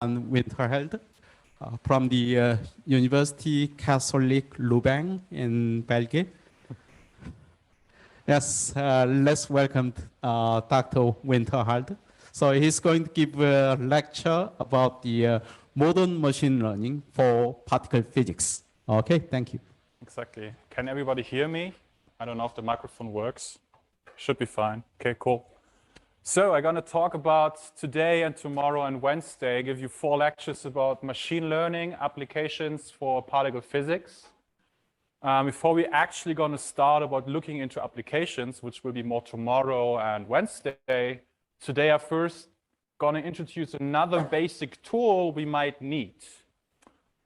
Winterhalder from the University Catholic Louvain in Belgium. Yes, let's welcome Dr. Winterhalder. So he's going to give a lecture about the modern machine learning for particle physics. Okay, thank you. Exactly. Can everybody hear me? I don't know if the microphone works. Should be fine. Okay, cool. So I'm going to talk about today and tomorrow and Wednesday, give you 4 lectures about machine learning applications for particle physics. Before we actually going to start about looking into applications, which will be more tomorrow and Wednesday, today I'm first going to introduce another basic tool we might need.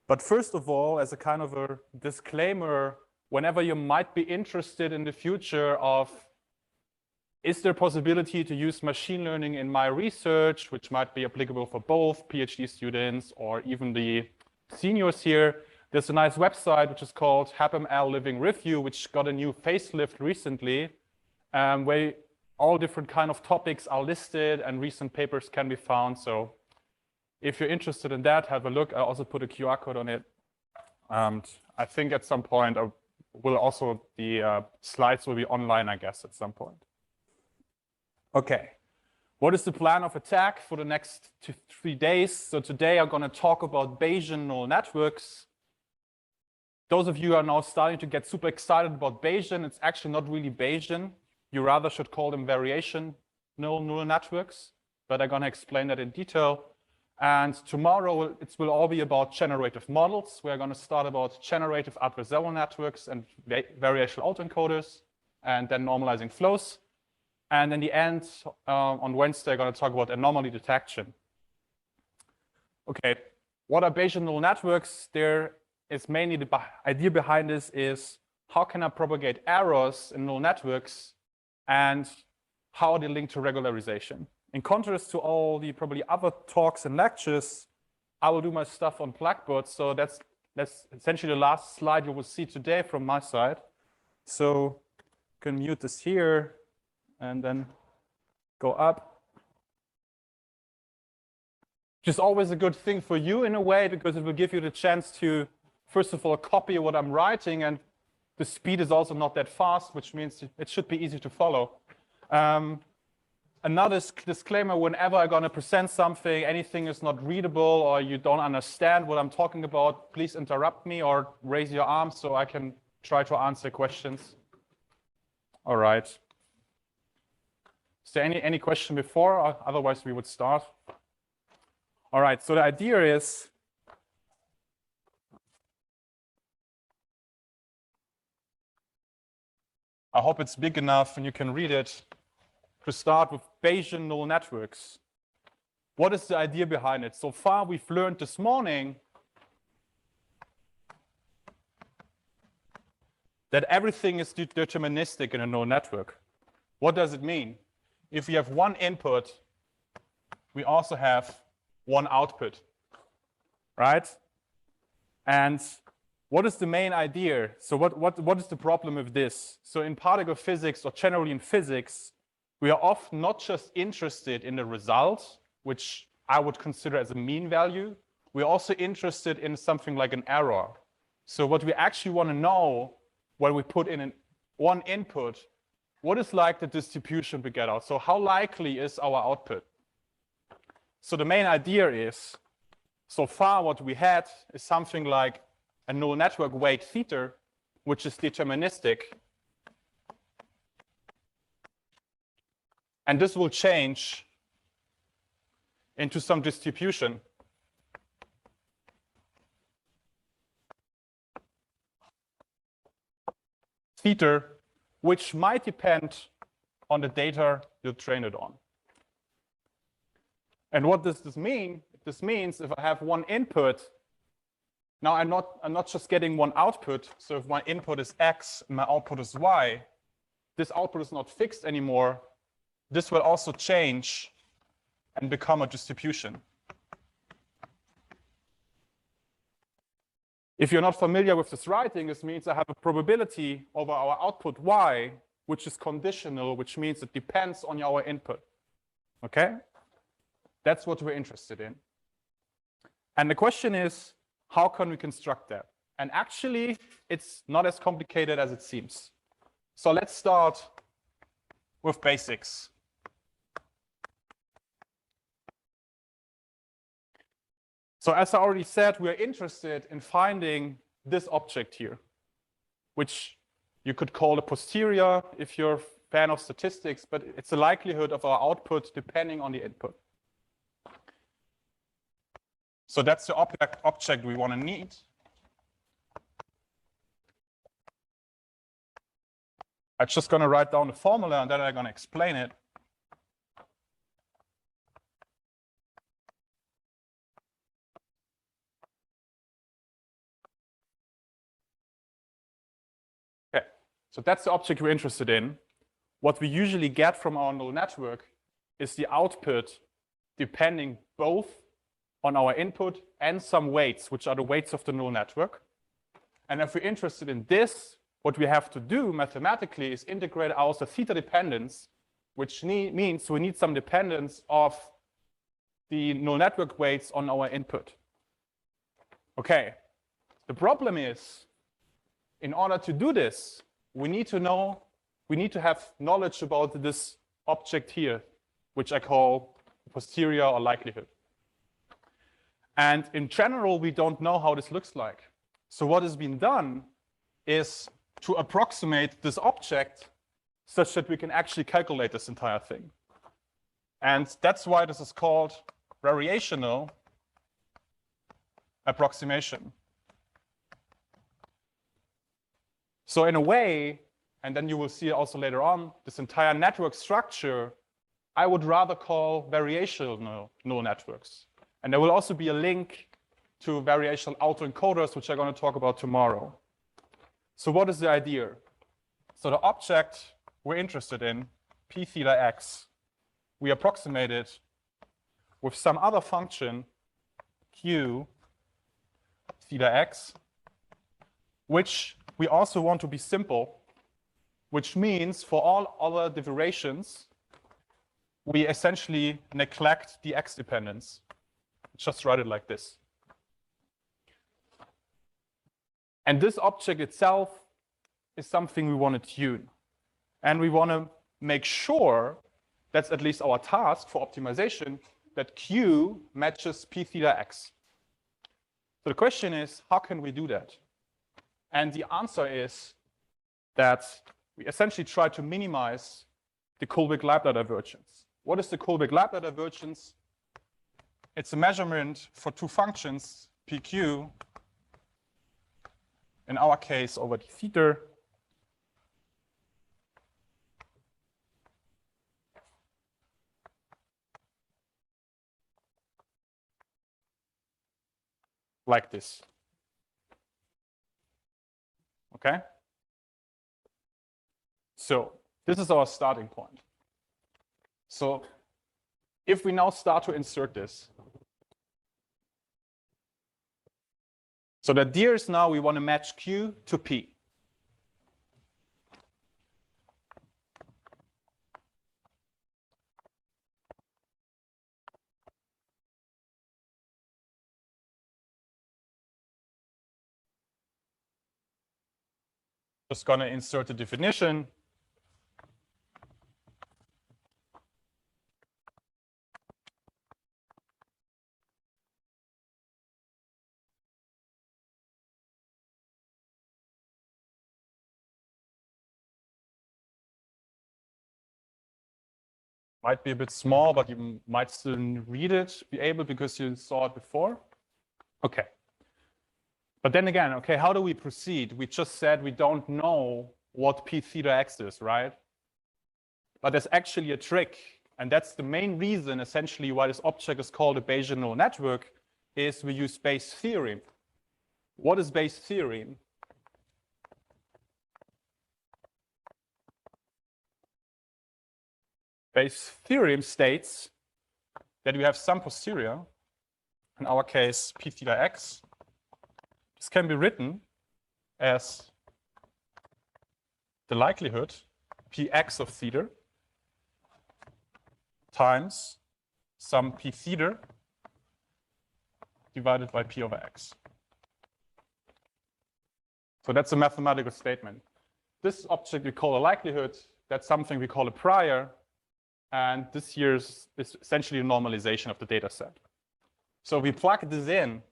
But first of all, as a kind of a disclaimer, whenever you might be interested in the future of is there a possibility to use machine learning in my research, which might be applicable for both PhD students or even the seniors here, there's a nice website which is called HabML Living Review, which got a new facelift recently, where all different kind of topics are listed and recent papers can be found. So if you're interested in that, have a look. I also put a QR code on it. And I think at some point, the slides will be online, I guess, at some point. Okay, what is the plan of attack for the next 3 days? So today I'm going to talk about Bayesian neural networks. Those of you who are now starting to get super excited about Bayesian, it's actually not really Bayesian. You rather should call them variation neural networks, but I'm going to explain that in detail. And tomorrow it will all be about generative models. We're going to start about generative adversarial networks and variational autoencoders, and then normalizing flows. And in the end, on Wednesday, I'm going to talk about anomaly detection. Okay, what are Bayesian neural networks? There is mainly the idea behind this is how can I propagate errors in neural networks and how are they linked to regularization. In contrast to all the probably other talks and lectures, I will do my stuff on Blackboard. So that's essentially the last slide you will see today from my side. So you can mute this here and then go up. Which is always a good thing for you in a way, because it will give you the chance to, first of all, copy what I'm writing, and the speed is also not that fast, which means it should be easy to follow. Another disclaimer, whenever I'm going to present something, anything is not readable or you don't understand what I'm talking about, please interrupt me or raise your arm so I can try to answer questions. All right. Is there any question before? Or otherwise, we would start. All right, so the idea is I hope it's big enough and you can read it. To start with Bayesian neural networks. What is the idea behind it? So far, we've learned this morning that everything is deterministic in a neural network. What does it mean? If we have one input, we also have one output, right? And what is the main idea? So what is the problem with this? So in particle physics, or generally in physics, we are often not just interested in the result, which I would consider as a mean value. We're also interested in something like an error. So what we actually want to know when we put in one input, what is like the distribution we get out? So how likely is our output? So the main idea is, so far what we had is something like a neural network weight theta, which is deterministic. And this will change into some distribution. Theta, which might depend on the data you train it on. And what does this mean? This means if I have one input, now I'm not just getting one output. So if my input is X and my output is Y, this output is not fixed anymore. This will also change and become a distribution. If you're not familiar with this writing, this means I have a probability over our output Y, which is conditional, which means it depends on our input. Okay? That's what we're interested in. And the question is, how can we construct that? And actually, it's not as complicated as it seems. So let's start with basics. So as I already said, we are interested in finding this object here, which you could call a posterior if you're a fan of statistics, but it's the likelihood of our output depending on the input. So that's the object we want to need. I'm just going to write down the formula and then I'm going to explain it. Okay, so that's the object we're interested in. What we usually get from our neural network is the output depending both on our input and some weights, which are the weights of the neural network. And if we're interested in this, what we have to do mathematically is integrate out the theta dependence, which means we need some dependence of the neural network weights on our input. Okay, the problem is, in order to do this, we need to have knowledge about this object here, which I call posterior or likelihood. And in general, we don't know how this looks like. So what has been done is to approximate this object such that we can actually calculate this entire thing. And that's why this is called variational approximation. So in a way, and then you will see also later on, this entire network structure, I would rather call variational neural networks. And there will also be a link to variational autoencoders, which I'm going to talk about tomorrow. So what is the idea? So the object we're interested in, p theta x, we approximate it with some other function, q theta x, which we also want to be simple, which means for all other derivations, we essentially neglect the x dependence. Just write it like this. And this object itself is something we want to tune. And we want to make sure, that's at least our task for optimization, that q matches p theta x. So the question is, how can we do that? And the answer is that we essentially try to minimize the Kullback-Leibler divergence. What is the Kullback-Leibler divergence? It's a measurement for two functions, pq, in our case over the theta, like this. Okay? So this is our starting point. So if we now start to insert this, so the idea is now we want to match q to p. Just going to insert the definition. Might be a bit small, but you might still read it, be able, because you saw it before. Okay. But then again, okay, how do we proceed? We just said we don't know what p theta x is, right? But there's actually a trick, and that's the main reason, essentially, why this object is called a Bayesian neural network, is we use Bayes' theorem. What is Bayes' theorem? Bayes' theorem states that we have some posterior, in our case, p theta x. This can be written as the likelihood, px of theta, times some p theta divided by P over X. So that's a mathematical statement. This object we call a likelihood. That's something we call a prior. And this here is essentially a normalization of the data set. So we plug this in.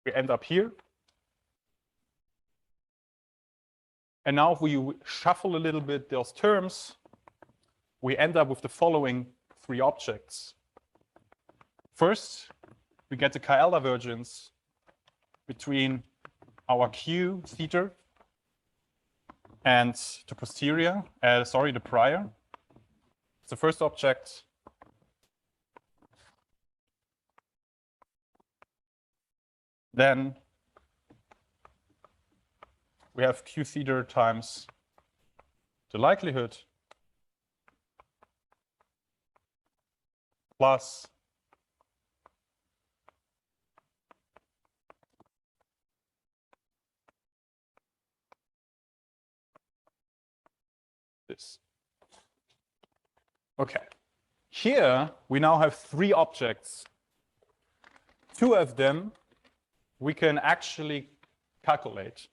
We end up here. And now if we shuffle a little bit those terms, we end up with the following three objects. First, we get the KL divergence between our Q theta and the posterior, the prior. It's the first object. Then we have Q theta times the likelihood plus this. Okay. Here we now have three objects. Two of them we can actually calculate.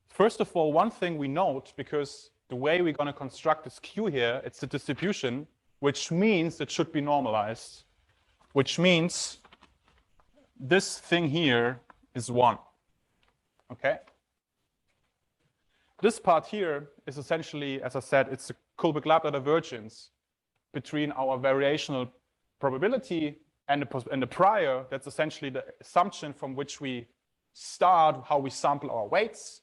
First of all, one thing we note, because the way we're going to construct this Q here, it's the distribution, which means it should be normalized, which means this thing here is 1. Okay? This part here is essentially, as I said, it's a Kullback-Leibler divergence between our variational probability and the prior. That's essentially the assumption from which we start how we sample our weights.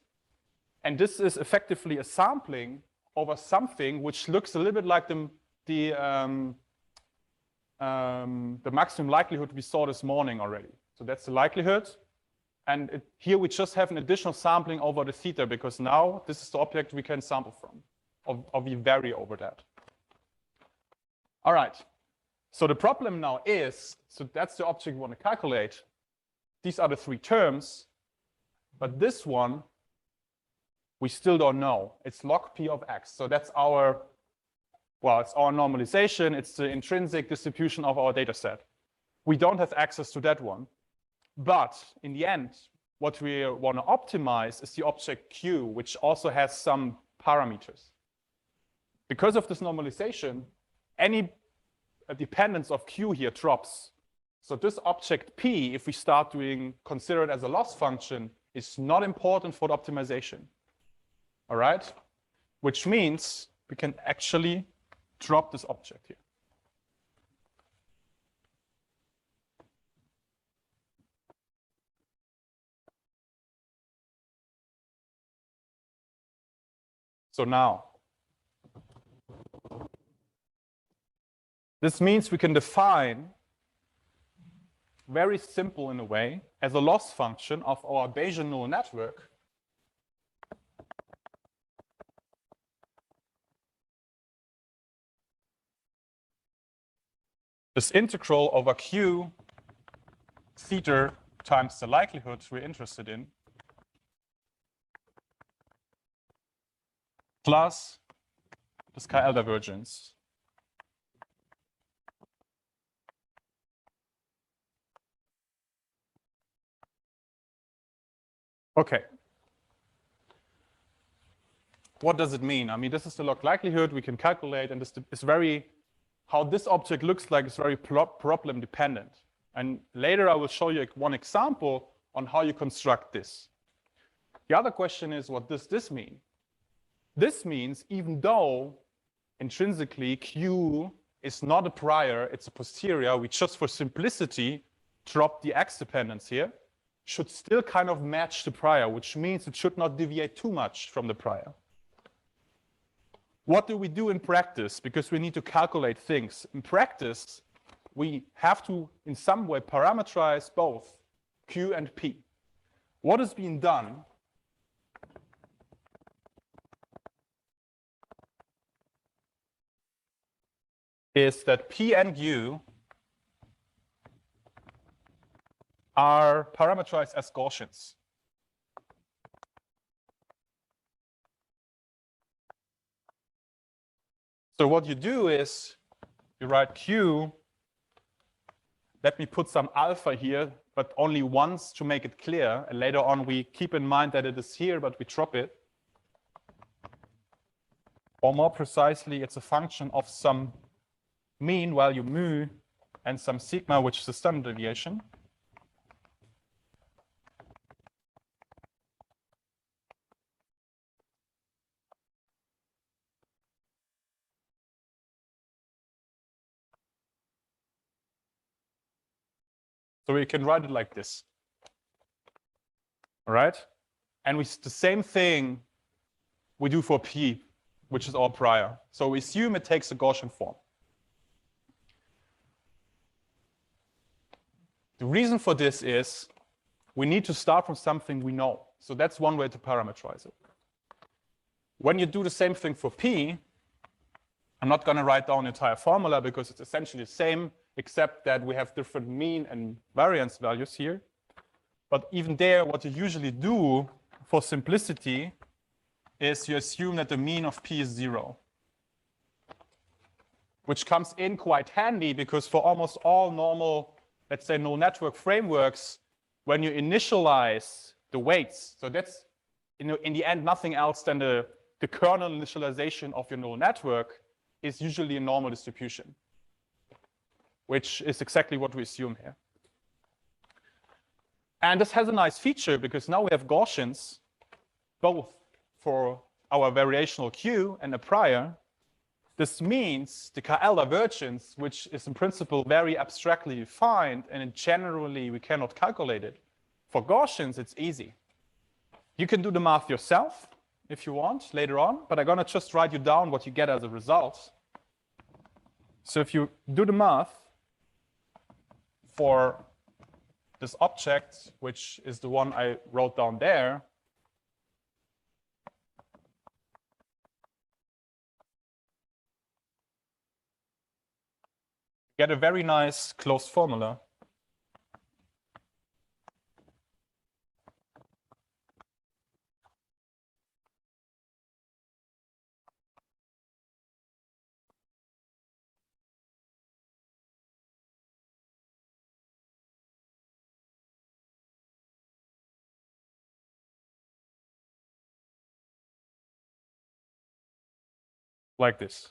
And this is effectively a sampling over something which looks a little bit like the maximum likelihood we saw this morning already. So that's the likelihood. And here we just have an additional sampling over the theta, because now this is the object we can sample from, or we vary over that. All right. So the problem now is, so that's the object we want to calculate. These are the three terms, but this one, we still don't know. It's log P of X. So that's our, well, it's our normalization. It's the intrinsic distribution of our data set. We don't have access to that one. But in the end, what we want to optimize is the object Q, which also has some parameters. Because of this normalization, any dependence of Q here drops. So this object P, if we start consider it as a loss function, is not important for the optimization. All right? Which means we can actually drop this object here. So now, this means we can define, very simple in a way, as a loss function of our Bayesian neural network, this integral over Q theta times the likelihood we're interested in, plus this KL divergence. Okay. What does it mean? I mean, this is the log likelihood we can calculate, and this is very, how this object looks like is very problem dependent. And later I will show you one example on how you construct this. The other question is, what does this mean? This means even though intrinsically Q is not a prior, it's a posterior, we just for simplicity drop the X dependence here, should still kind of match the prior, which means it should not deviate too much from the prior. What do we do in practice? Because we need to calculate things. In practice, we have to in some way parameterize both Q and P. what is being done is that P and Q are parameterized as Gaussians. So what you do is you write Q. Let me put some alpha here, but only once to make it clear. And later on, we keep in mind that it is here, but we drop it. Or more precisely, it's a function of some mean value mu and some sigma, which is the standard deviation. So we can write it like this. All right? And the same thing we do for P, which is our prior. So we assume it takes a Gaussian form. The reason for this is we need to start from something we know. So that's one way to parameterize it. When you do the same thing for P, I'm not going to write down the entire formula because it's essentially the same, except that we have different mean and variance values here. But even there, what you usually do for simplicity is you assume that the mean of P is 0, which comes in quite handy because for almost all normal, let's say, neural network frameworks, when you initialize the weights, so that's in the end nothing else than the kernel initialization of your neural network is usually a normal distribution, which is exactly what we assume here. And this has a nice feature because now we have Gaussians, both for our variational Q and a prior. This means the KL divergence, which is in principle very abstractly defined, and generally we cannot calculate it. For Gaussians, it's easy. You can do the math yourself if you want later on, but I'm going to just write you down what you get as a result. So if you do the math for this object, which is the one I wrote down there, get a very nice closed formula. Like this.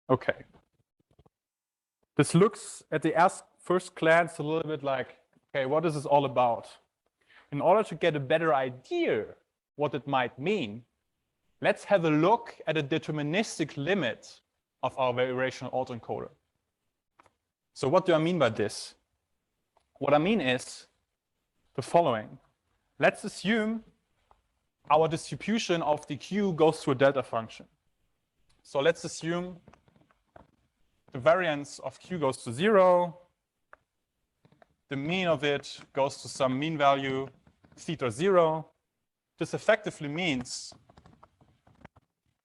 Okay. This looks at the first glance a little bit like, okay, what is this all about? In order to get a better idea what it might mean, let's have a look at a deterministic limit of our variational autoencoder. So what do I mean by this? What I mean is the following. Let's assume our distribution of the Q goes to a delta function. So let's assume the variance of Q goes to 0. The mean of it goes to some mean value theta 0. This effectively means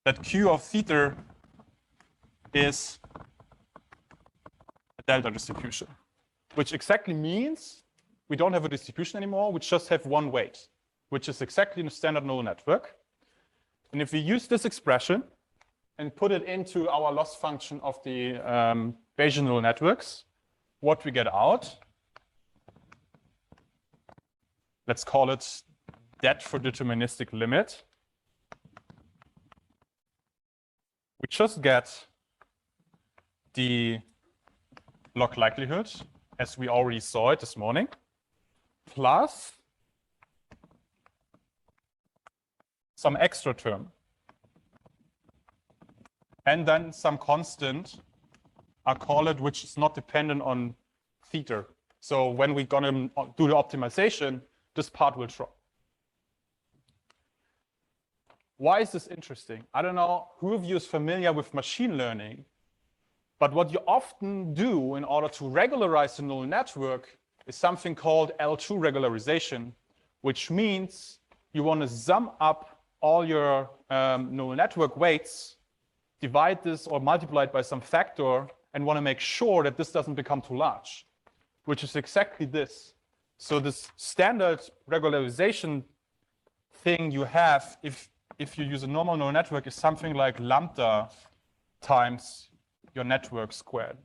that Q of theta is a delta distribution, which exactly means we don't have a distribution anymore. We just have one weight, which is exactly in a standard neural network. And if we use this expression and put it into our loss function of the Bayesian neural networks, what we get out, let's call it that for deterministic limit. We just get the log likelihood, as we already saw it this morning, plus some extra term, and then some constant, I call it, which is not dependent on theta. So when we're going to do the optimization, this part will drop. Why is this interesting? I don't know who of you is familiar with machine learning, but what you often do in order to regularize the neural network is something called L2 regularization, which means you want to sum up all your neural network weights, divide this or multiply it by some factor, and want to make sure that this doesn't become too large, which is exactly this. So this standard regularization thing you have if you use a normal neural network is something like lambda times your network squared.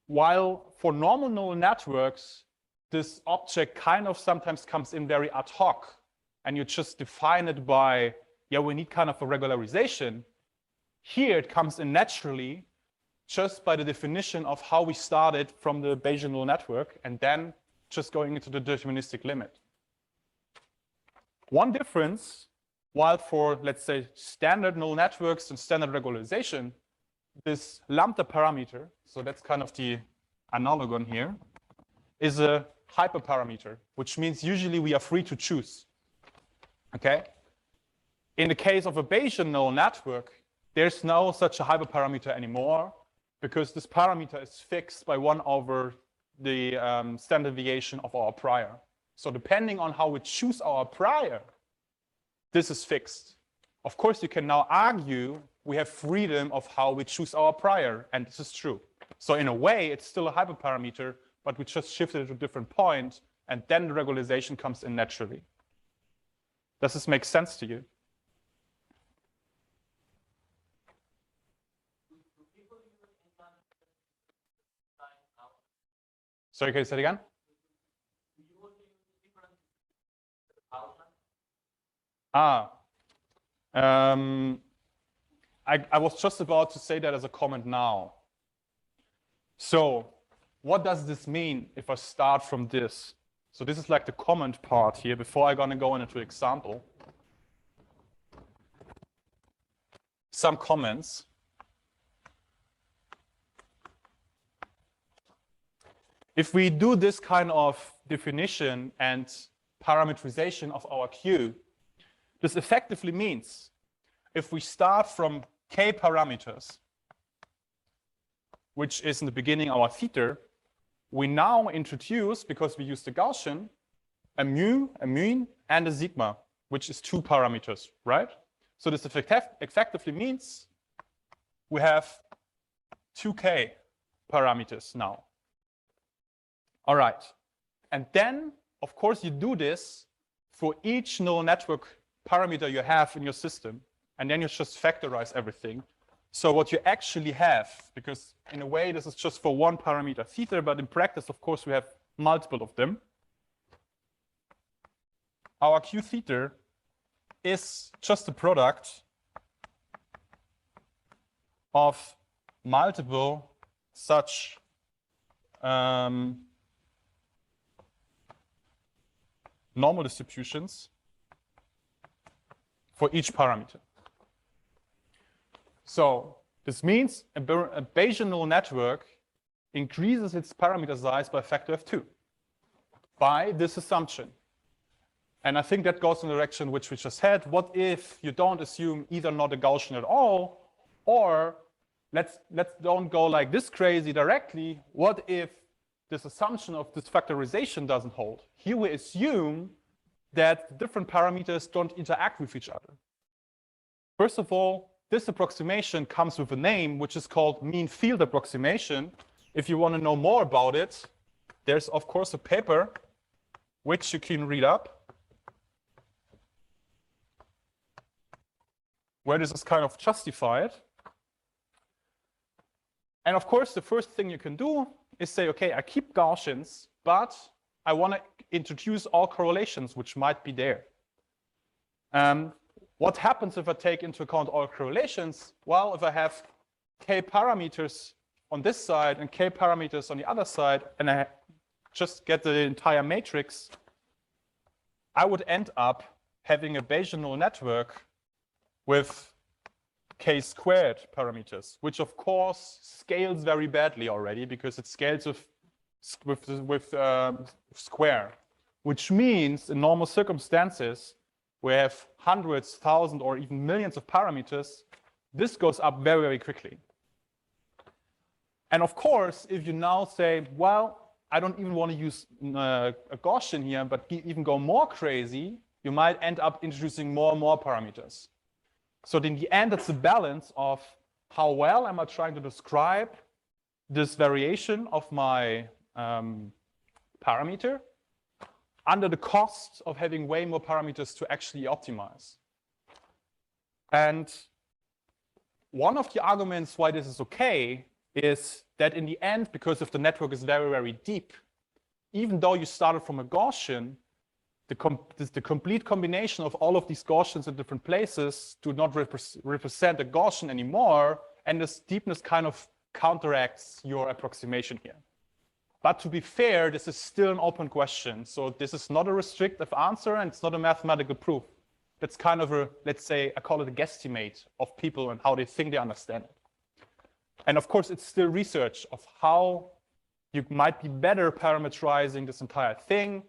While for normal neural networks, this object kind of sometimes comes in very ad hoc, and you just define it by, yeah, we need kind of a regularization. Here it comes in naturally just by the definition of how we started from the Bayesian neural network and then just going into the deterministic limit. One difference, while for, let's say, standard neural networks and standard regularization, this lambda parameter, so that's kind of the analogon here, is a hyperparameter, which means usually we are free to choose. Okay? In the case of a Bayesian neural network, there's no such a hyperparameter anymore because this parameter is fixed by 1 over the standard deviation of our prior. So depending on how we choose our prior, this is fixed. Of course, you can now argue we have freedom of how we choose our prior, and this is true. So in a way, it's still a hyperparameter, but we just shifted it to a different point, and then the regularization comes in naturally. Does this make sense to you? Sorry, can you say it again? I was just about to say that as a comment now. So what does this mean if I start from this? So this is like the comment part here before I'm going to go into example. Some comments. If we do this kind of definition and parameterization of our Q, this effectively means if we start from k parameters, which is in the beginning our theta, we now introduce, because we use the Gaussian, a mu, a mean, and a sigma, which is 2 parameters, right? So this effectively means we have 2k parameters now. All right. And then, of course, you do this for each neural network parameter you have in your system, and then you just factorize everything. So what you actually have, because in a way this is just for one parameter theta, but in practice, of course, we have multiple of them. Our Q theta is just a product of multiple such normal distributions for each parameter. So this means a Bayesian neural network increases its parameter size by a factor of 2 by this assumption. And I think that goes in the direction which we just had. What if you don't assume either not a Gaussian at all, or let's don't go like this crazy directly. What if this assumption of this factorization doesn't hold? Here we assume that different parameters don't interact with each other. First of all, this approximation comes with a name, which is called mean field approximation. If you want to know more about it, there's, of course, a paper which you can read up, where this is kind of justified. And of course, the first thing you can do is say, okay, I keep Gaussians, but I want to introduce all correlations which might be there. What happens if I take into account all correlations? Well, if I have k parameters on this side and k parameters on the other side, and I just get the entire matrix, I would end up having a Bayesian neural network with k squared parameters, which of course scales very badly already because it scales with square, which means in normal circumstances, we have hundreds, thousands, or even millions of parameters. This goes up very, very quickly. And of course, if you now say, well, I don't even want to use a Gaussian here, but even go more crazy, you might end up introducing more and more parameters. So in the end, it's a balance of how well am I trying to describe this variation of my parameter under the cost of having way more parameters to actually optimize. And one of the arguments why this is okay is that in the end, because if the network is very, very deep, even though you started from a Gaussian, the complete combination of all of these Gaussians in different places do not represent a Gaussian anymore, and this deepness kind of counteracts your approximation here. But to be fair, this is still an open question. So this is not a restrictive answer, and it's not a mathematical proof. That's kind of a, let's say, I call it a guesstimate of people and how they think they understand it. And of course, it's still research of how you might be better parameterizing this entire thing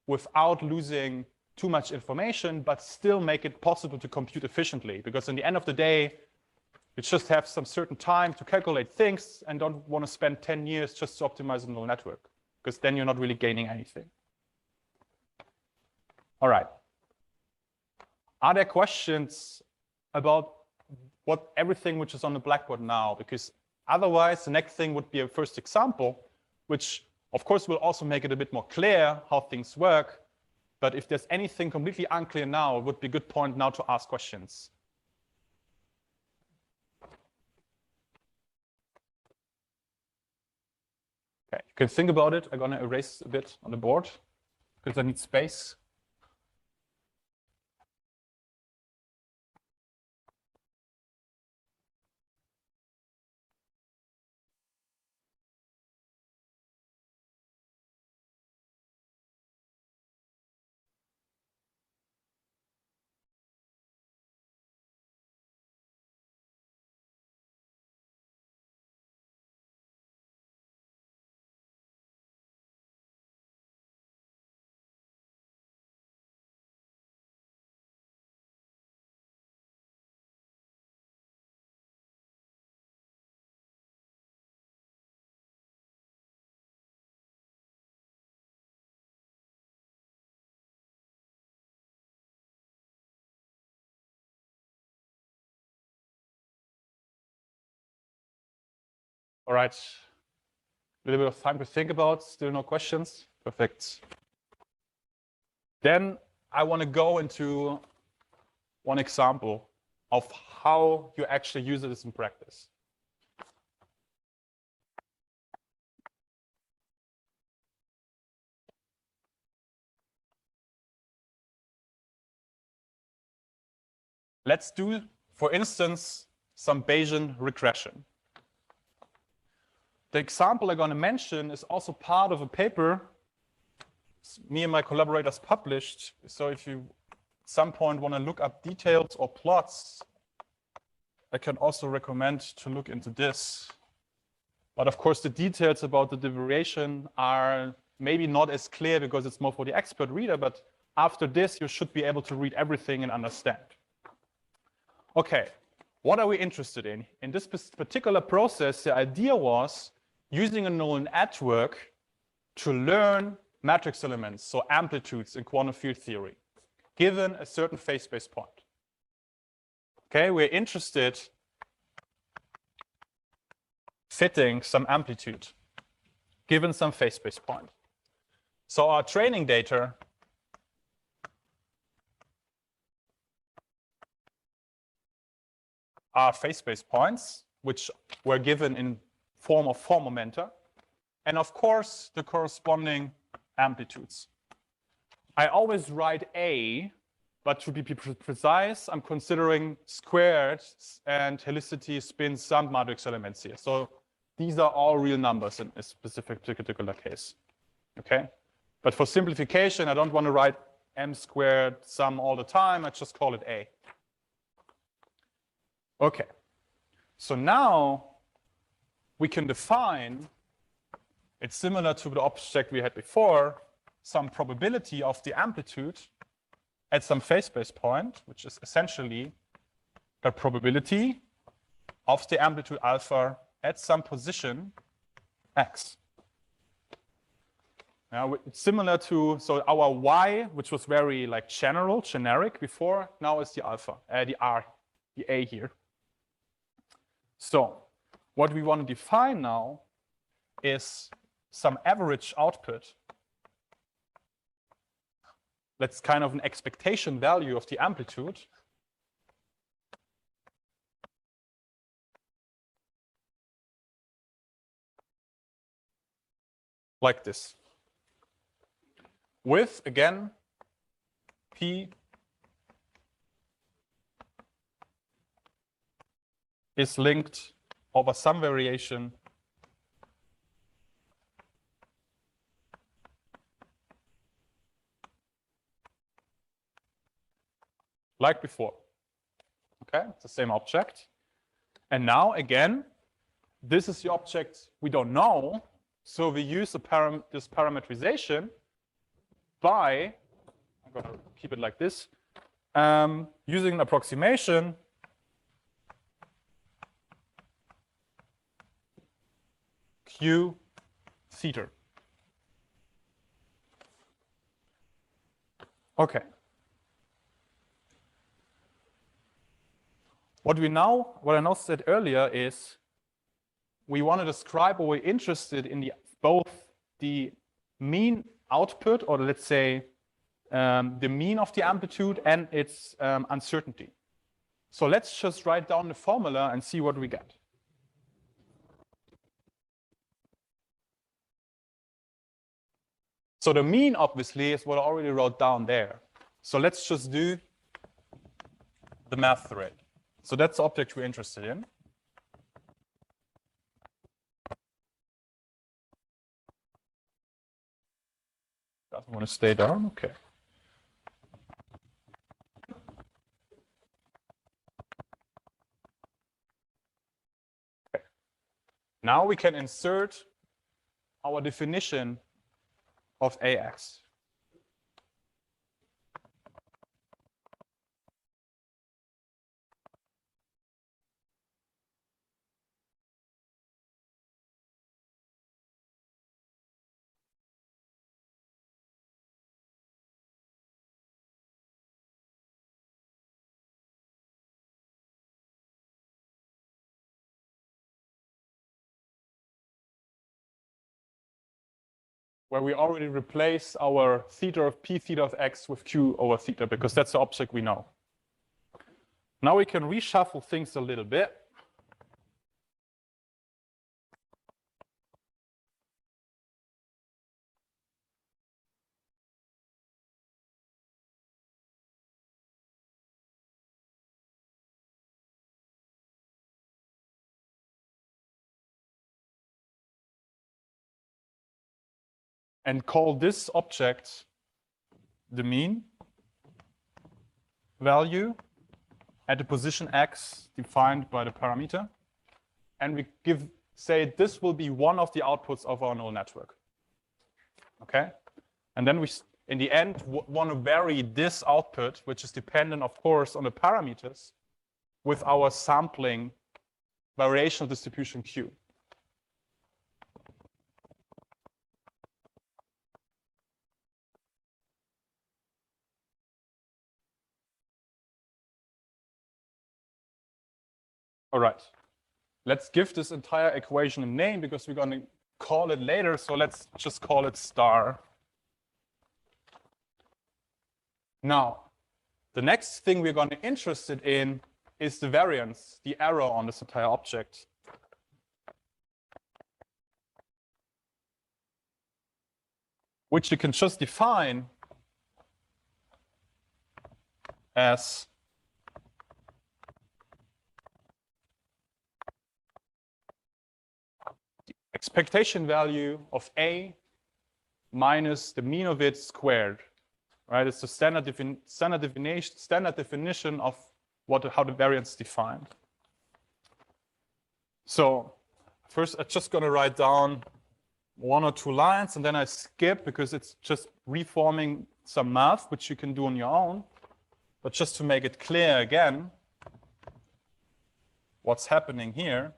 without losing too much information, but still make it possible to compute efficiently. Because in the end of the day, you just have some certain time to calculate things and don't want to spend 10 years just to optimize a neural network, because then you're not really gaining anything. All right. Are there questions about everything which is on the blackboard now? Because otherwise, the next thing would be a first example, which of course will also make it a bit more clear how things work. But if there's anything completely unclear now, it would be a good point now to ask questions. Okay, you can think about it. I'm going to erase a bit on the board because I need space. All right, a little bit of time to think about, still no questions? Perfect. Then I want to go into one example of how you actually use this in practice. Let's do, for instance, some Bayesian regression. The example I'm going to mention is also part of a paper me and my collaborators published. So if you at some point want to look up details or plots, I can also recommend to look into this. But of course, the details about the variation are maybe not as clear because it's more for the expert reader, but after this, you should be able to read everything and understand. Okay, what are we interested in? In this particular process, the idea was using a neural network to learn matrix elements, so amplitudes in quantum field theory, given a certain phase space point. Okay, we're interested fitting some amplitude, given some phase space point. So our training data are phase space points, which were given in form of form momenta, and of course, the corresponding amplitudes. I always write A, but to be precise, I'm considering squared and helicity spin sum matrix elements here. So these are all real numbers in a specific particular case. Okay? But for simplification, I don't want to write m squared sum all the time. I just call it A. Okay. So now we can define, it's similar to the object we had before, some probability of the amplitude at some phase space point, which is essentially the probability of the amplitude alpha at some position x. Now it's similar to, so our y, which was very like generic before, now is the alpha, the r, the a here. So what we want to define now is some average output. That's kind of an expectation value of the amplitude. Like this. With, again, P is linked over some variation like before. Okay, it's the same object. And now, again, this is the object we don't know. So we use this parameterization by, I'm going to keep it like this, using an approximation Q theta. Okay. What I now said earlier is we want to describe, or we're interested in both the mean output, or let's say the mean of the amplitude and its uncertainty. So let's just write down the formula and see what we get. So the mean, obviously, is what I already wrote down there. So let's just do the math thread. So that's the object we're interested in. Doesn't want to stay down? Okay. Okay. Now we can insert our definition of AX. Where we already replace our theta of p theta of x with q over theta, because that's the object we know. Now we can reshuffle things a little bit. And call this object the mean value at the position x defined by the parameter. And we say this will be one of the outputs of our neural network. Okay? And then we, in the end, want to vary this output, which is dependent, of course, on the parameters, with our sampling variational distribution Q. All right, let's give this entire equation a name because we're going to call it later. So let's just call it star. Now, the next thing we're going to be interested in is the variance, the error on this entire object. Which you can just define as expectation value of A minus the mean of it squared, right? It's the standard definition of how the variance is defined. So first, I'm just going to write down 1 or 2 lines, and then I skip because it's just reforming some math, which you can do on your own. But just to make it clear again, what's happening here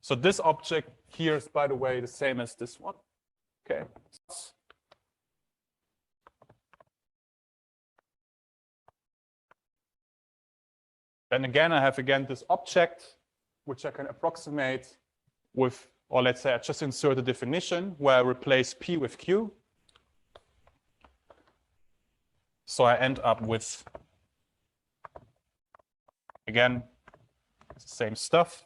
So this object here is, by the way, the same as this one. Okay. Then again, I have this object, which I can approximate with, or let's say I just insert a definition where I replace P with Q. So I end up with, again, the same stuff.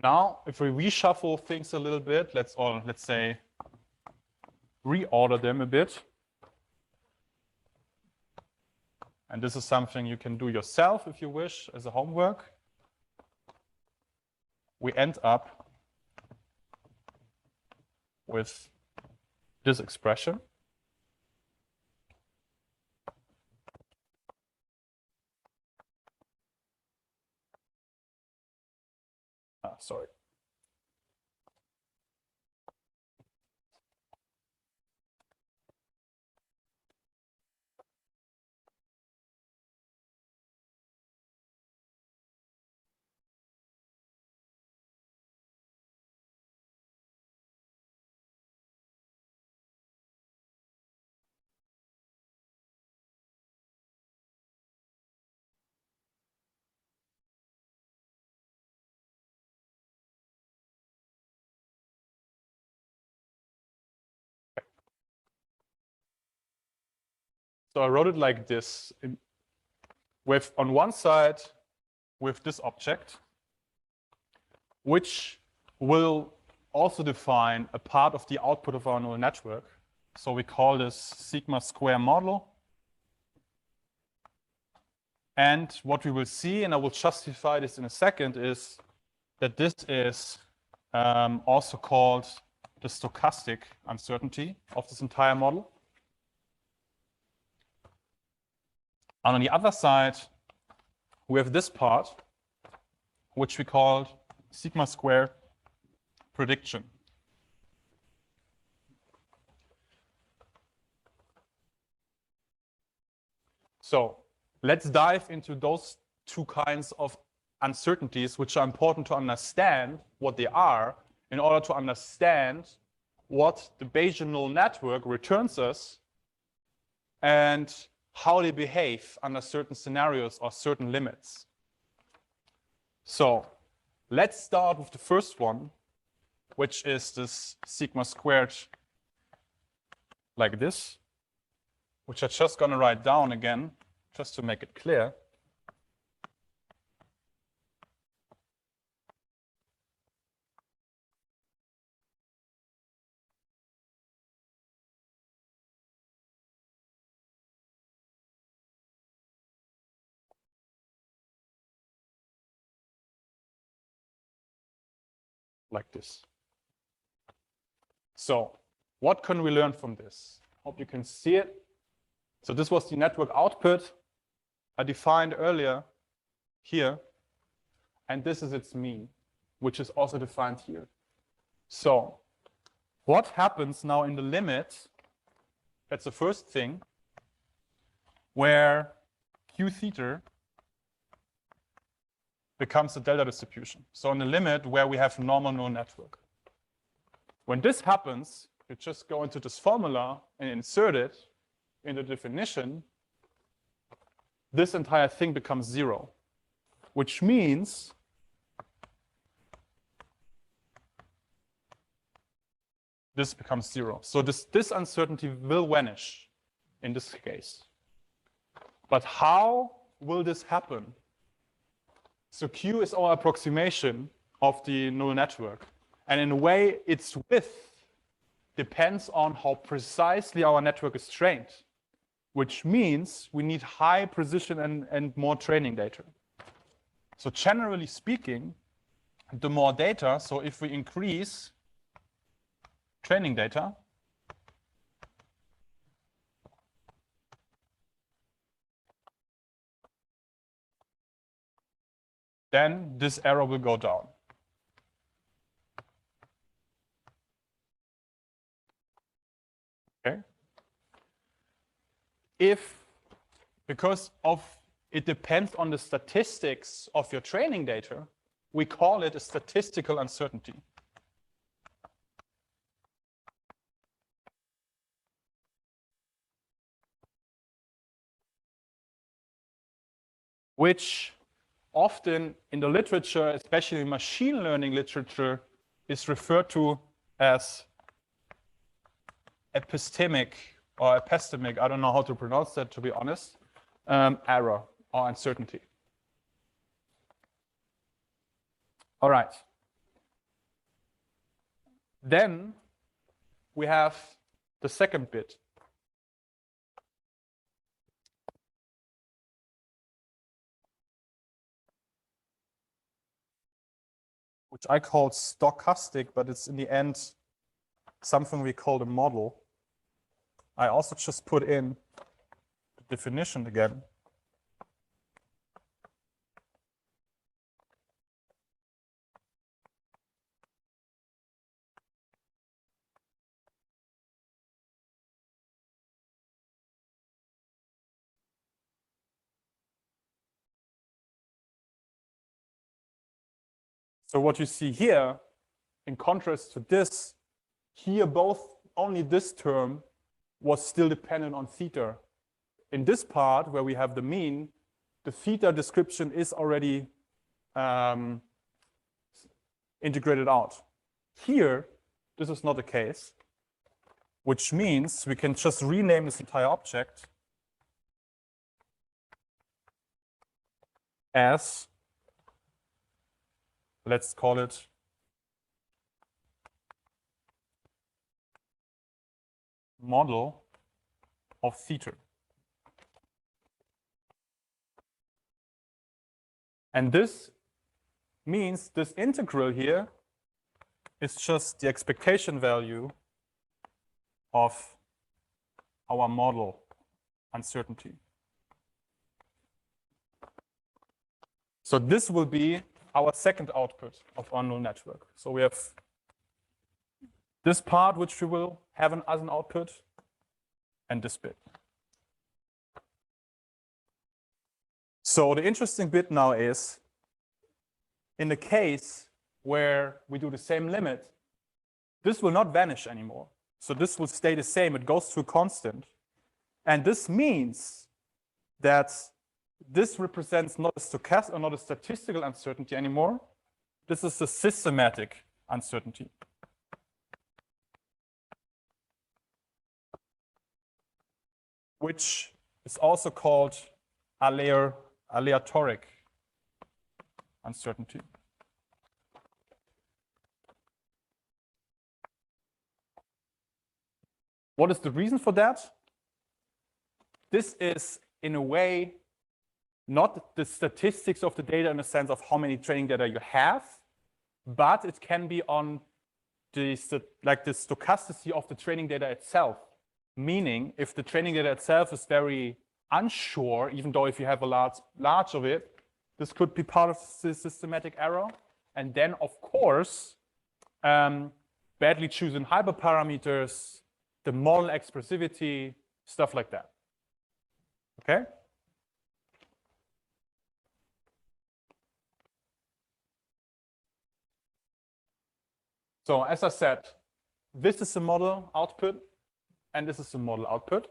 Now, if we reshuffle things a little bit, let's say, reorder them a bit. And this is something you can do yourself if you wish as a homework. We end up with this expression. Sorry. So I wrote it like this, with on one side, with this object, which will also define a part of the output of our neural network. So we call this sigma square model. And what we will see, and I will justify this in a second, is that this is also called the stochastic uncertainty of this entire model. And on the other side, we have this part, which we call sigma square prediction. So let's dive into those two kinds of uncertainties, which are important to understand what they are in order to understand what the Bayesian neural network returns us and how they behave under certain scenarios or certain limits. So let's start with the first one, which is this sigma squared like this, which I'm just going to write down again, just to make it clear. Like this. So what can we learn from this? Hope you can see it. So this was the network output I defined earlier here, and this is its mean, which is also defined here. So what happens now in the limit? That's the first thing, where Q theta becomes a delta distribution. So in the limit where we have normal neural network. When this happens, you just go into this formula and insert it in the definition. This entire thing becomes 0, which means this becomes 0. So this uncertainty will vanish in this case. But how will this happen? So Q is our approximation of the neural network. And in a way, its width depends on how precisely our network is trained, which means we need high precision and more training data. So generally speaking, the more data, so if we increase training data, then this error will go down. Okay. Because it depends on the statistics of your training data, we call it a statistical uncertainty. Which often in the literature, especially machine learning literature, is referred to as epistemic, I don't know how to pronounce that, to be honest, error or uncertainty. All right. Then we have the second bit. Which I call stochastic, but it's in the end something we call the model. I also just put in the definition again. So what you see here, in contrast to this, here only this term was still dependent on theta. In this part where we have the mean, the theta description is already integrated out. Here, this is not the case, which means we can just rename this entire object as, let's call it model of theta. And this means this integral here is just the expectation value of our model uncertainty. So this will be our second output of our neural network. So we have this part, which we will have as an output, and this bit. So the interesting bit now is, in the case where we do the same limit, this will not vanish anymore. So this will stay the same. It goes to a constant. And this means that this represents not a stochastic or not a statistical uncertainty anymore. This is a systematic uncertainty. Which is also called aleatoric uncertainty. What is the reason for that? This is, in a way, not the statistics of the data in the sense of how many training data you have, but it can be on the stochasticity of the training data itself. Meaning, if the training data itself is very unsure, even though if you have a large of it, this could be part of the systematic error. And then, of course, badly chosen hyperparameters, the model expressivity, stuff like that. Okay? So as I said, this is the model output, and this is the model output.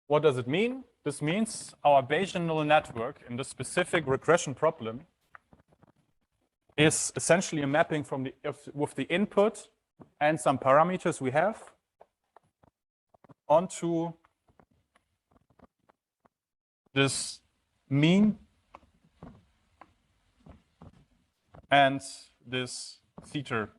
What does it mean? This means our Bayesian neural network in this specific regression problem is essentially a mapping from with the input and some parameters we have onto this mean and this theta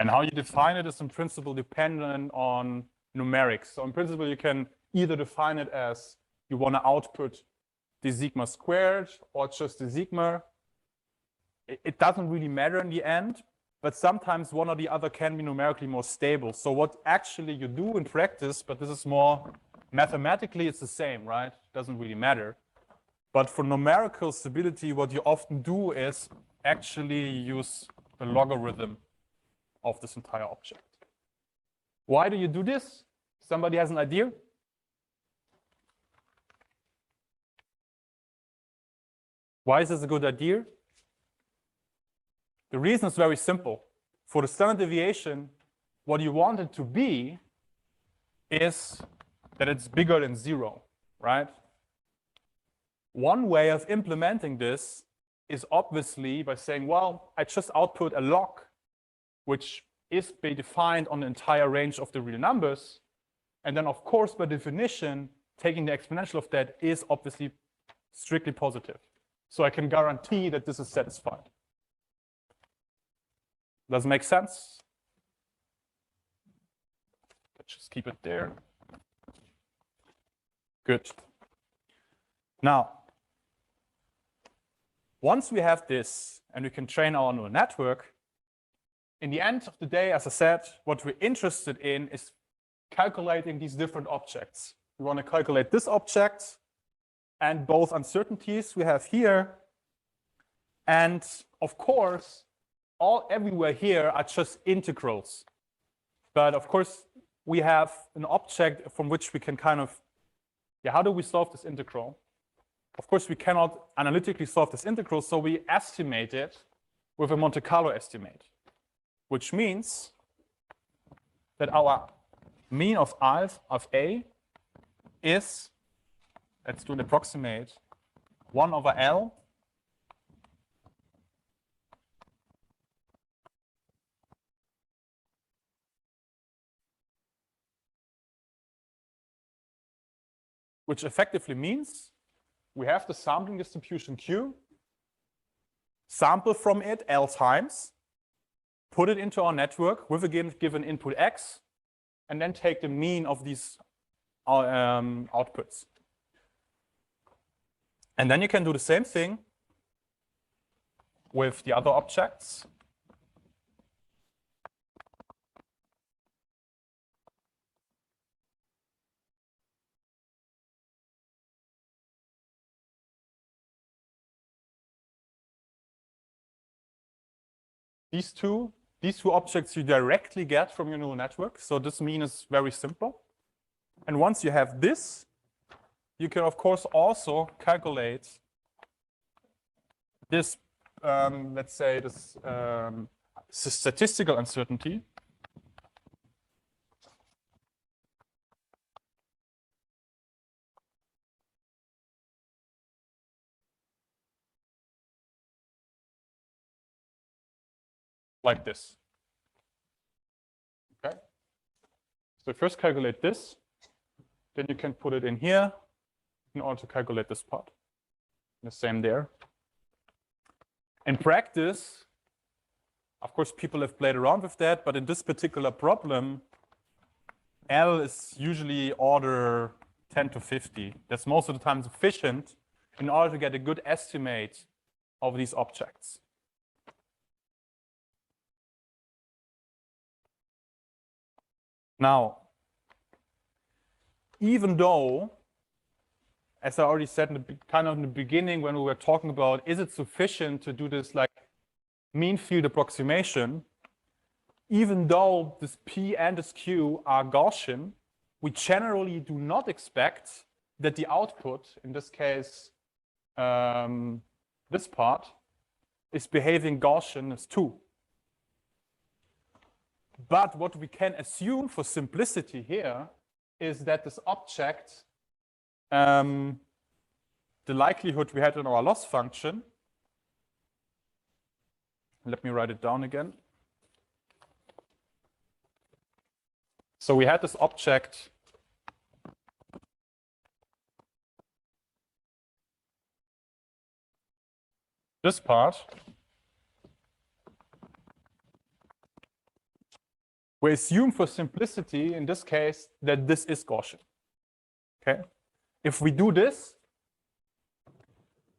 And how you define it is in principle dependent on numerics. So in principle, you can either define it as you want to output the sigma squared or just the sigma. It doesn't really matter in the end, but sometimes one or the other can be numerically more stable. So what actually you do in practice, but this is more mathematically, it's the same, right? It doesn't really matter. But for numerical stability, what you often do is actually use the logarithm of this entire object. Why do you do this? Somebody has an idea? Why is this a good idea? The reason is very simple. For the standard deviation, what you want it to be is that it's bigger than 0, right? One way of implementing this is obviously by saying, well, I just output a log, which is defined on the entire range of the real numbers. And then, of course, by definition, taking the exponential of that is obviously strictly positive. So I can guarantee that this is satisfied. Does it make sense? Let's just keep it there. Good. Now, once we have this and we can train our neural network, in the end of the day, as I said, what we're interested in is calculating these different objects. We want to calculate this object and both uncertainties we have here. And of course, everywhere here are just integrals. But of course, we have an object from which we can kind of, how do we solve this integral? Of course, we cannot analytically solve this integral, so we estimate it with a Monte Carlo estimate, which means that our mean of A is, let's do an approximate, 1 over L which effectively means we have the sampling distribution Q, sample from it L times, put it into our network with a given input X, and then take the mean of these outputs. And then you can do the same thing with the other objects. These two objects you directly get from your neural network. So this mean is very simple. And once you have this, you can, of course, also calculate this, let's say, this statistical uncertainty. Like this. Okay. So first calculate this, then you can put it in here in order to calculate this part. The same there. In practice, of course, people have played around with that, but in this particular problem, L is usually order 10 to 50. That's most of the time sufficient in order to get a good estimate of these objects. Now, even though, as I already said in the beginning when we were talking about, is it sufficient to do this like mean field approximation, even though this P and this Q are Gaussian, we generally do not expect that the output, in this case, this part, is behaving Gaussian as 2. But what we can assume for simplicity here is that this object, the likelihood we had in our loss function, let me write it down again. So we had this object this part, we assume for simplicity, in this case, that this is Gaussian. Okay? If we do this,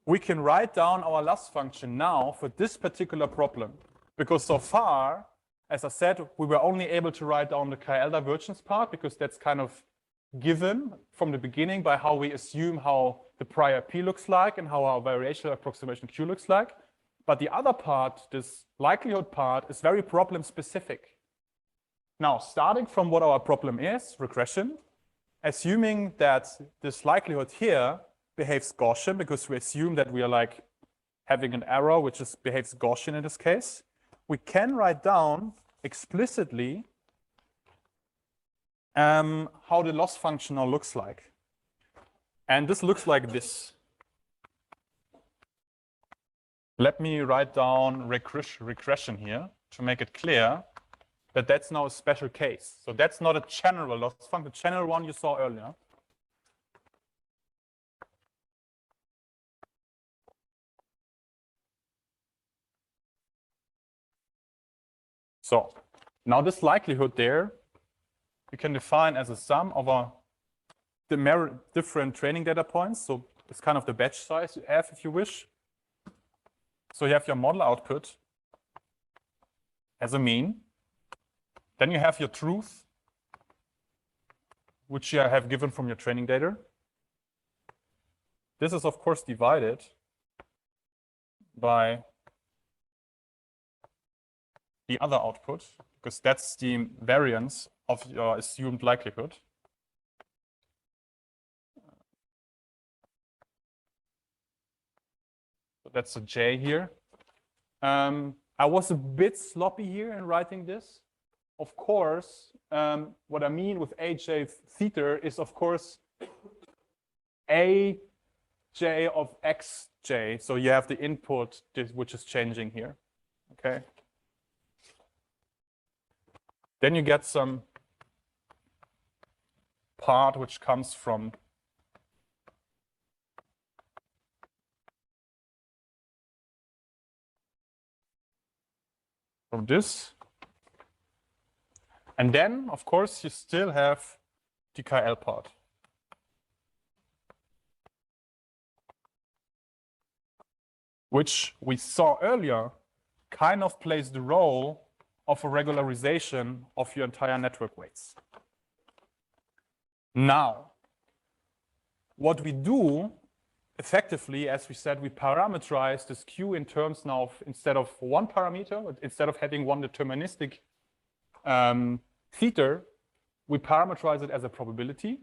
we can write down our loss function now for this particular problem. Because so far, as I said, we were only able to write down the KL divergence part because that's kind of given from the beginning by how we assume how the prior P looks like and how our variational approximation Q looks like. But the other part, this likelihood part, is very problem specific. Now, starting from what our problem is, regression, assuming that this likelihood here behaves Gaussian because we assume that we are like having an error which behaves Gaussian in this case, we can write down explicitly how the loss function now looks like. And this looks like this. Let me write down regression here to make it clear that that's now a special case. So that's not a general loss function, the general one you saw earlier. So now this likelihood there, you can define as a sum of the different training data points. So it's kind of the batch size you have if you wish. So you have your model output as a mean. Then you have your truth, which you have given from your training data. This is, of course, divided by the other output, because that's the variance of your assumed likelihood. So that's a J here. I was a bit sloppy here in writing this. Of course, what I mean with AJ theta is, of course, AJ of XJ. So you have the input which is changing here. Okay. Then you get some part which comes from this. And then, of course, you still have the KL part. Which we saw earlier kind of plays the role of a regularization of your entire network weights. Now, what we do effectively, as we said, we parameterize this Q in terms now of, instead of one parameter, instead of having one deterministic theta, we parameterize it as a probability,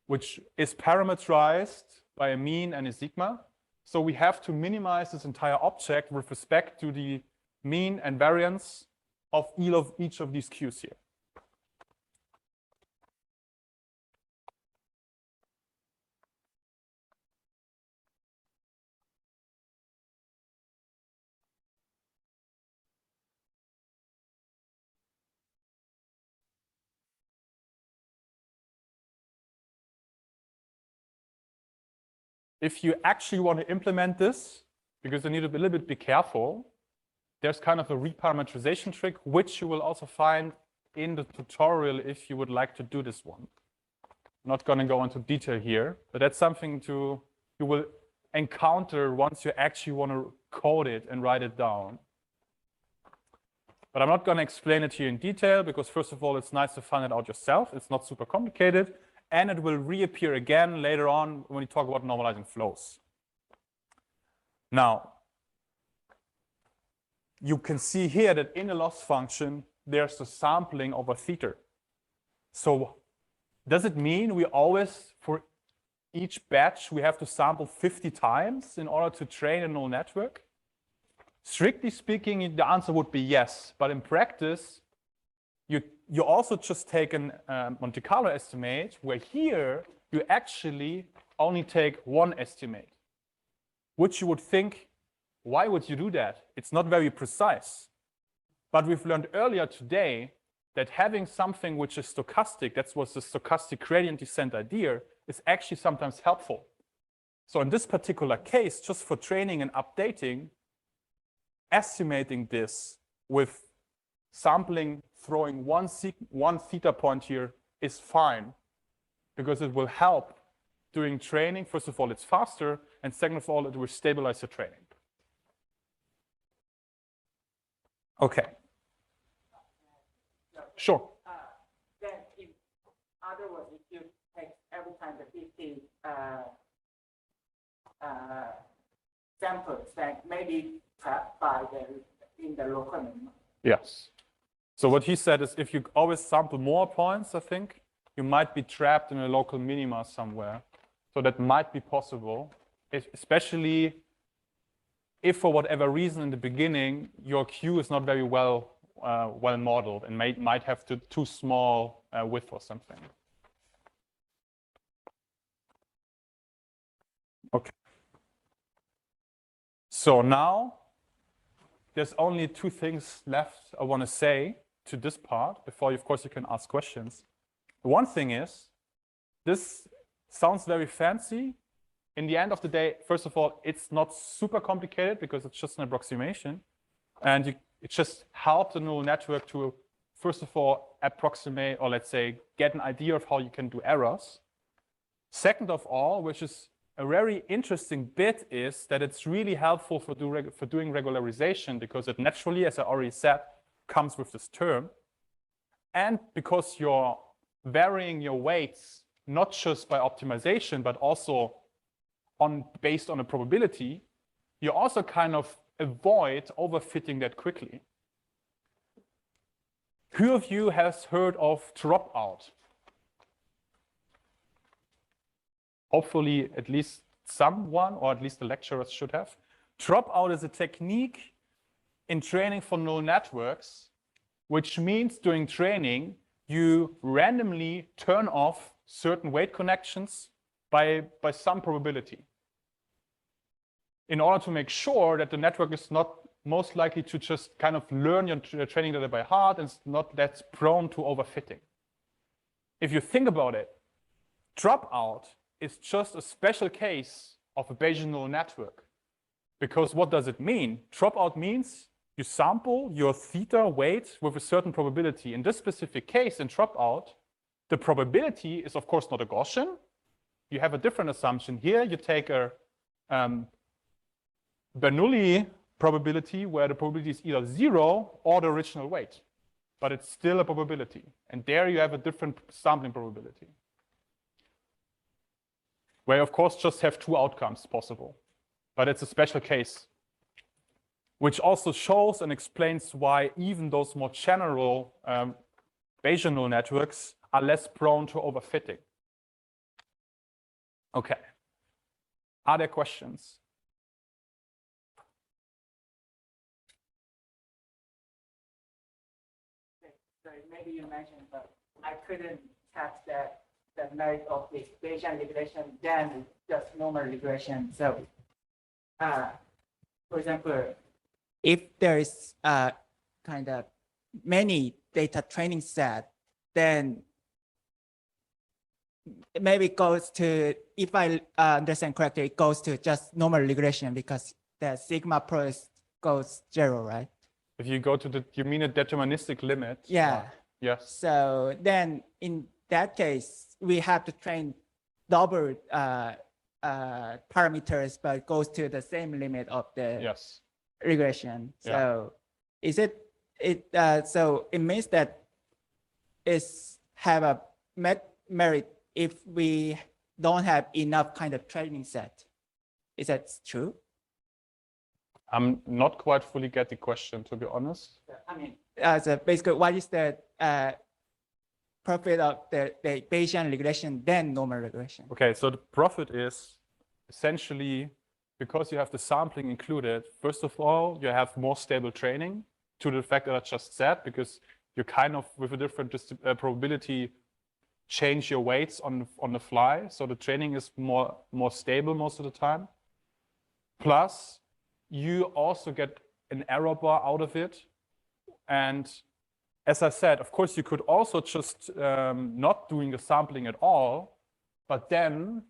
which is parameterized by a mean and a sigma. So we have to minimize this entire object with respect to the mean and variance of each of these Qs here. If you actually want to implement this, because you need to be a little bit be careful, there's kind of a reparameterization trick, which you will also find in the tutorial if you would like to do this one. I'm not going to go into detail here, but that's something you will encounter once you actually want to code it and write it down. But I'm not going to explain it here in detail because, first of all, it's nice to find it out yourself. It's not super complicated. And it will reappear again later on when we talk about normalizing flows. Now, you can see here that in the loss function, there's a sampling over theta. So does it mean we always, for each batch, we have to sample 50 times in order to train a neural network? Strictly speaking, the answer would be yes. But in practice, you also just take a Monte Carlo estimate, where here you actually only take one estimate, which you would think, why would you do that? It's not very precise. But we've learned earlier today that having something which is stochastic, that was the stochastic gradient descent idea, is actually sometimes helpful. So in this particular case, just for training and updating, estimating this with sampling throwing one theta point here is fine, because it will help during training. First of all, it's faster, and second of all, it will stabilize your training. Okay. Sure. Then, in other words, if you take every time the 50 samples, then maybe trapped by in the local minimum. Yes. So what he said is, if you always sample more points, I think you might be trapped in a local minima somewhere. So that might be possible, especially if for whatever reason in the beginning your Q is not very well modeled and might have too small width or something. Okay. So now there's only two things left I want to say to this part before, of course, you can ask questions. One thing is, this sounds very fancy. In the end of the day, first of all, it's not super complicated because it's just an approximation. And it just helps the neural network to, first of all, approximate, or let's say, get an idea of how you can do errors. Second of all, which is a very interesting bit, is that it's really helpful for doing regularization, because it naturally, as I already said, comes with this term. And because you're varying your weights, not just by optimization, but also based on a probability, you also kind of avoid overfitting that quickly. Who of you has heard of dropout? Hopefully at least someone, or at least the lecturers should have. Dropout is a technique in training for neural networks, which means during training, you randomly turn off certain weight connections by some probability, in order to make sure that the network is not most likely to just kind of learn your training data by heart and not that prone to overfitting. If you think about it, dropout is just a special case of a Bayesian neural network. Because what does it mean? Dropout means you sample your theta weight with a certain probability. In this specific case, in dropout, the probability is, of course, not a Gaussian. You have a different assumption here. You take a Bernoulli probability, where the probability is either 0 or the original weight. But it's still a probability. And there you have a different sampling probability, where you, of course, just have two outcomes possible. But it's a special case, which also shows and explains why even those more general Bayesian neural networks are less prone to overfitting. Okay. Are there questions? So maybe you mentioned, but I couldn't catch the merit of this Bayesian regression than just normal regression. So, for example, if there is kind of many data training set, then maybe it goes to, if I understand correctly, it goes to just normal regression because the sigma pro goes 0, right? If you go to you mean a deterministic limit? Yeah. Yes. So then in that case, we have to train double parameters, but it goes to the same limit of the regression. So is it so it means that it's have a merit if we don't have enough kind of training set. Is that true? I'm not quite fully get the question, to be honest. I mean, so basically, what is the profit of the Bayesian regression than normal regression? Okay, so the profit is essentially, because you have the sampling included, first of all, you have more stable training, to the fact that I just said, because you kind of, with a different probability, change your weights on the fly. So the training is more stable most of the time. Plus, you also get an error bar out of it. And as I said, of course, you could also just not doing the sampling at all, but then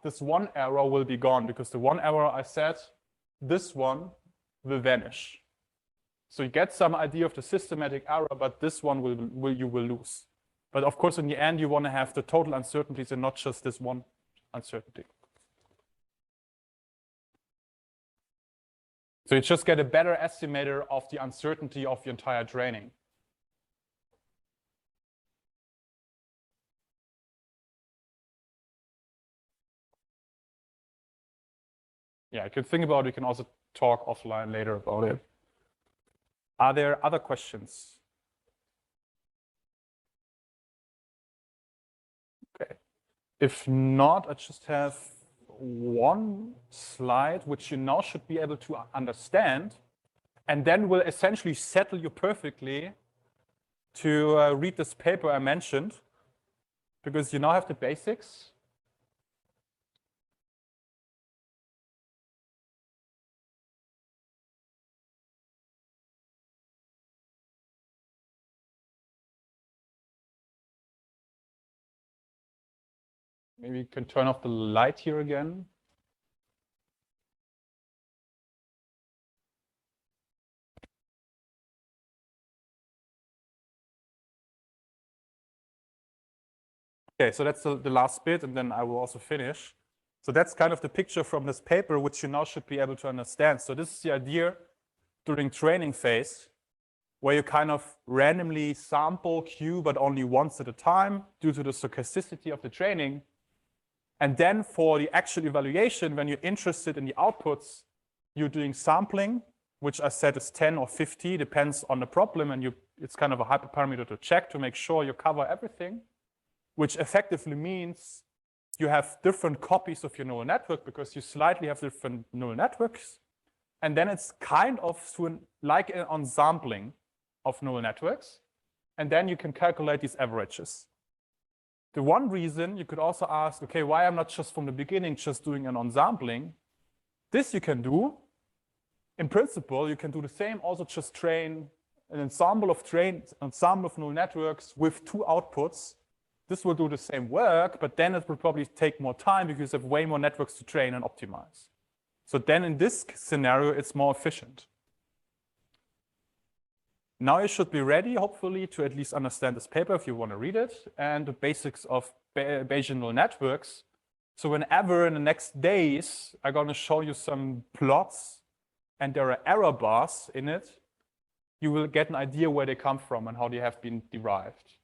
this one error will be gone, because the one error I said, this one will vanish. So you get some idea of the systematic error, but this one you will lose. But of course, in the end, you want to have the total uncertainties and not just this one uncertainty. So you just get a better estimator of the uncertainty of the entire training. Yeah, you can think about it. We can also talk offline later about it. Are there other questions? Okay. If not, I just have one slide, which you now should be able to understand, and then will essentially settle you perfectly to read this paper I mentioned, because you now have the basics. Maybe you can turn off the light here again. Okay, so that's the last bit, and then I will also finish. So that's kind of the picture from this paper, which you now should be able to understand. So this is the idea during training phase, where you kind of randomly sample Q, but only once at a time due to the stochasticity of the training. And then for the actual evaluation, when you're interested in the outputs, you're doing sampling, which I said is 10 or 50, depends on the problem. And it's kind of a hyperparameter to check to make sure you cover everything, which effectively means you have different copies of your neural network because you slightly have different neural networks. And then it's kind of like an ensampling of neural networks. And then you can calculate these averages. The one reason you could also ask, okay, why I'm not just from the beginning just doing an ensampling? This you can do. In principle, you can do the same, also just train an ensemble of neural networks with 2 outputs. This will do the same work, but then it will probably take more time because you have way more networks to train and optimize. So then in this scenario, it's more efficient. Now you should be ready, hopefully, to at least understand this paper if you want to read it, and the basics of Bayesian neural networks. So whenever in the next days, I'm going to show you some plots, and there are error bars in it, you will get an idea where they come from and how they have been derived.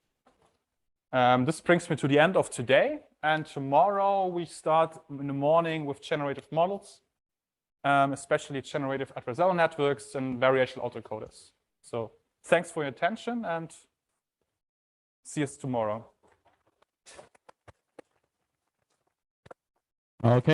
This brings me to the end of today, and tomorrow we start in the morning with generative models, especially generative adversarial networks and variational autoencoders. So thanks for your attention, and see us tomorrow. Okay.